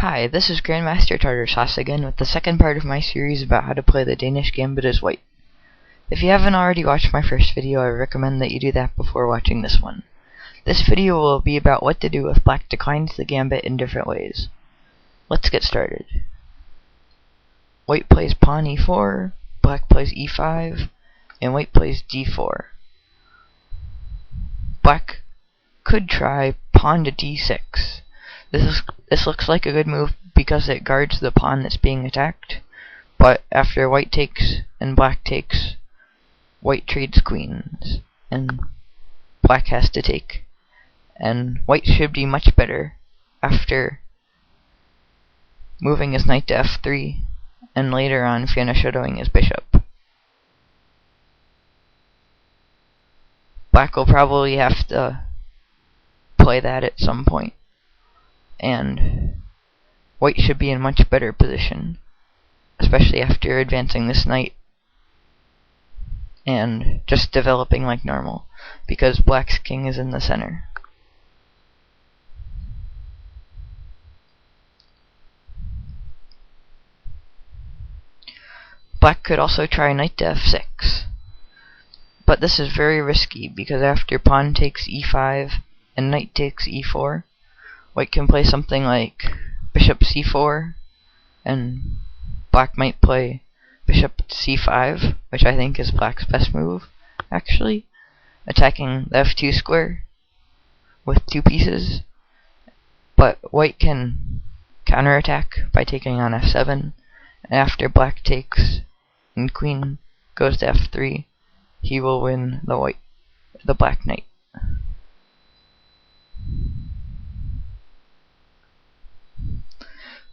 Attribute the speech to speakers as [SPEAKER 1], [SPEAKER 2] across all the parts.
[SPEAKER 1] Hi, this is Grandmaster Tartar Sauce again with the second part of my series about how to play the Danish Gambit as white. If you haven't already watched my first video, I recommend that you do that before watching this one. This video will be about what to do if black declines the gambit in different ways. Let's get started. White plays pawn e4, black plays e5, and white plays d4. Black could try pawn to d6. This looks like a good move because it guards the pawn that's being attacked, but after white takes and black takes, white trades queens, and black has to take. And white should be much better after moving his knight to f3, and later on shadowing his bishop. Black will probably have to play that at some point, and white should be in much better position, especially after advancing this knight and just developing like normal, because black's king is in the center. Black could also try knight to f6, but this is very risky because after pawn takes e5 and knight takes e4, white can play something like bishop c4, and black might play bishop c5, which I think is black's best move, actually, attacking the f2 square with two pieces. But white can counterattack by taking on f7, and after black takes and queen goes to f3, he will win the black knight.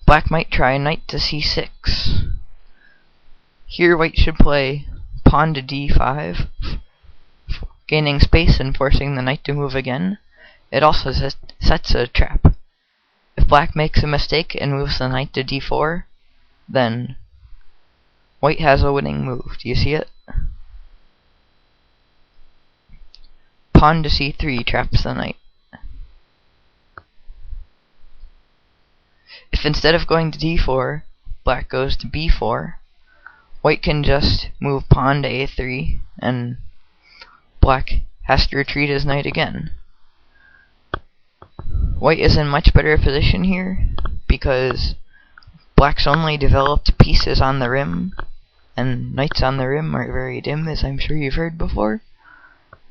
[SPEAKER 1] Black might try knight to c6. Here white should play pawn to d5, gaining space and forcing the knight to move again. It also sets a trap. If black makes a mistake and moves the knight to d4, then white has a winning move. Do you see it? Pawn to c3 traps the knight. If instead of going to d4, black goes to b4, white can just move pawn to a3, and black has to retreat his knight again. White is in much better position here because black's only developed pieces on the rim, and knights on the rim are very dim, as I'm sure you've heard before,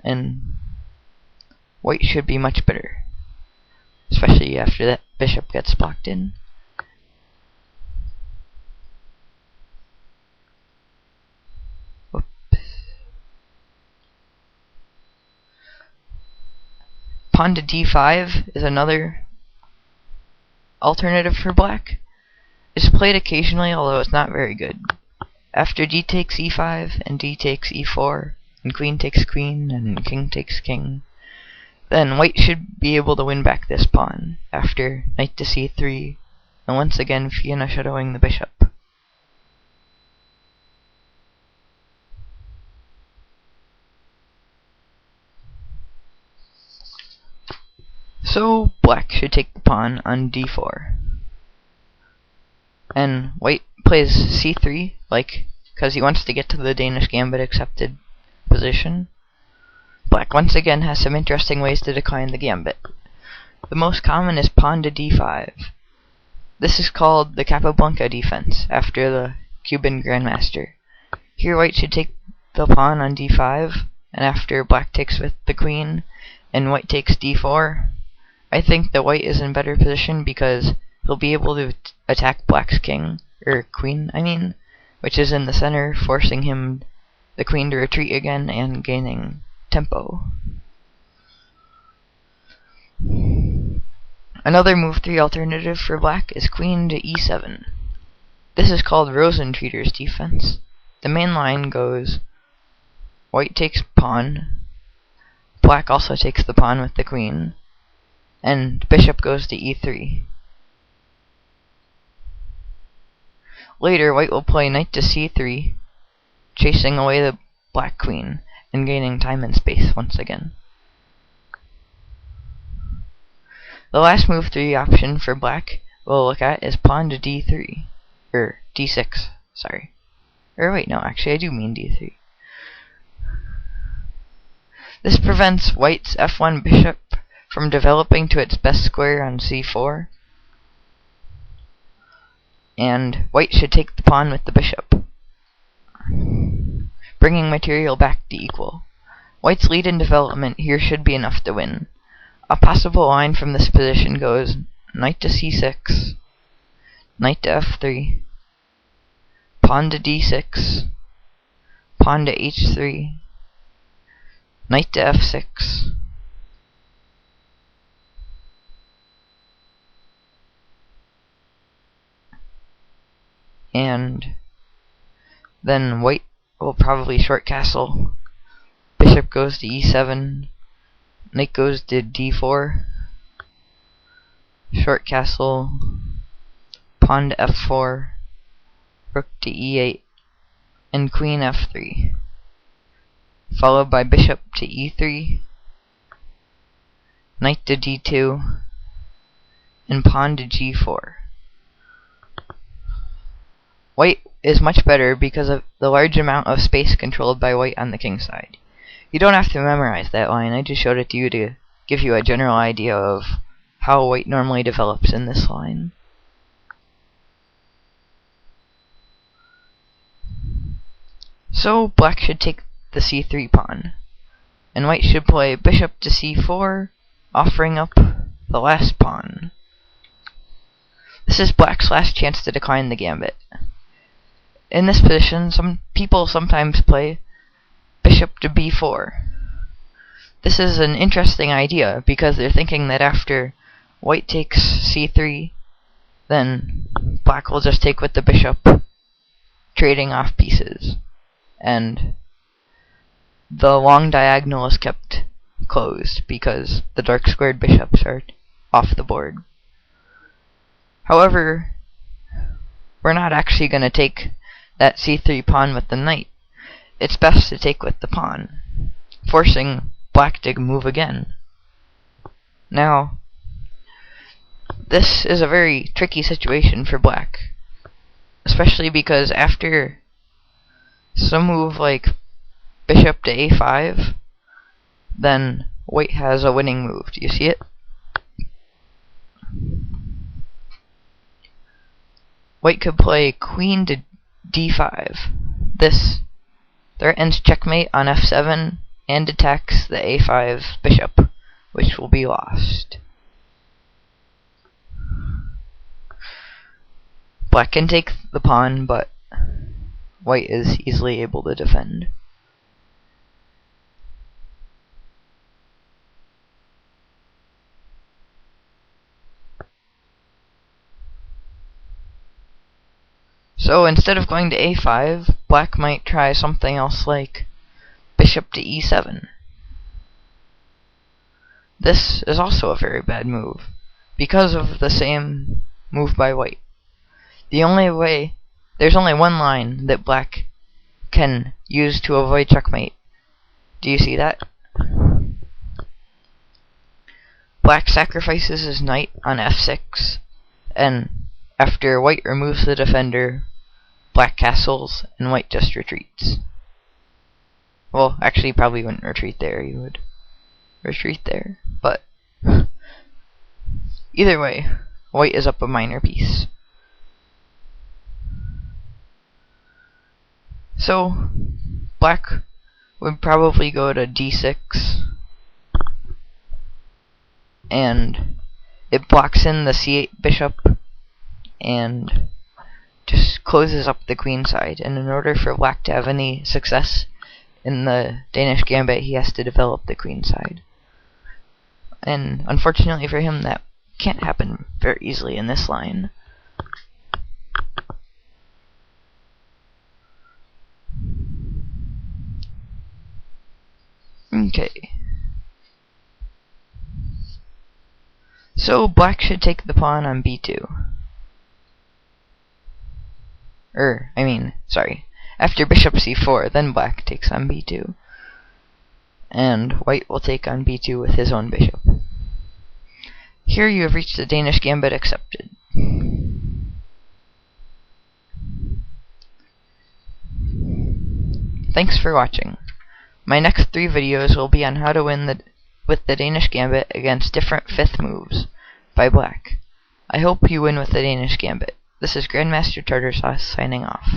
[SPEAKER 1] and white should be much better, especially after that bishop gets blocked in. Pawn to d5 is another alternative for black. It's played occasionally, although it's not very good. After d takes e5 and d takes e4 and queen takes queen and king takes king, then white should be able to win back this pawn after knight to c3, and once again shadowing the bishop. So black should take the pawn on d4, and white plays c3, because he wants to get to the Danish Gambit accepted position. Black once again has some interesting ways to decline the gambit. The most common is pawn to d5. This is called the Capablanca defense after the Cuban Grandmaster. Here white should take the pawn on d5, and after black takes with the queen and white takes d4, I think that white is in better position because he'll be able to attack black's queen, which is in the center, forcing the queen to retreat again and gaining tempo. Another move 3 alternative for black is queen to e7. This is called Rosentreater's defense. The main line goes white takes pawn, black also takes the pawn with the queen, and bishop goes to e3. Later, white will play knight to c3, chasing away the black queen and gaining time and space once again. The last move 3 option for black we'll look at is pawn to d3. Or d6, sorry. Or wait, no, actually I do mean d3. This prevents white's f1 bishop from developing to its best square on c4. And white should take the pawn with the bishop, bringing material back to equal. White's lead in development here should be enough to win. A possible line from this position goes knight to c6, knight to f3, pawn to d6, pawn to h3, knight to f6, and then white will probably short castle. Bishop goes to e7, knight goes to d4, short castle, pawn to f4, rook to e8, and queen f3, followed by bishop to e3, knight to d2, and pawn to g4. White is much better because of the large amount of space controlled by white on the king side. You don't have to memorize that line, I just showed it to you to give you a general idea of how white normally develops in this line. So black should take the c3 pawn, and white should play bishop to c4, offering up the last pawn. This is black's last chance to decline the gambit. In this position, some people sometimes play bishop to b4. This is an interesting idea because they're thinking that after white takes c3, then black will just take with the bishop, trading off pieces, and the long diagonal is kept closed because the dark squared bishops are off the board. However, we're not actually going to take that c3 pawn with the knight. It's best to take with the pawn, forcing black to move again. Now, this is a very tricky situation for black, especially because after some move like bishop to a5, then white has a winning move. Do you see it? White could play queen to d5. This threatens checkmate on f7 and attacks the a5 bishop, which will be lost. Black can take the pawn, but white is easily able to defend. So instead of going to a5, black might try something else like bishop to e7. This is also a very bad move, because of the same move by white. There's only one line that black can use to avoid checkmate. Do you see that? Black sacrifices his knight on f6, and after white removes the defender, black castles and white just retreats. Well, actually, he probably wouldn't retreat there. He would retreat there. But either way, white is up a minor piece. So black would probably go to d6, and it blocks in the c8 bishop and just closes up the queen side. And in order for black to have any success in the Danish Gambit, he has to develop the queen side. And unfortunately for him, that can't happen very easily in this line. Okay. So black should take the pawn on b2. After bishop c4, then black takes on b2. And white will take on b2 with his own bishop. Here you have reached the Danish Gambit accepted. Thanks for watching. My next 3 videos will be on how to win with the Danish Gambit against different 5th moves by black. I hope you win with the Danish Gambit. This is Grandmaster Tartar Sauce signing off.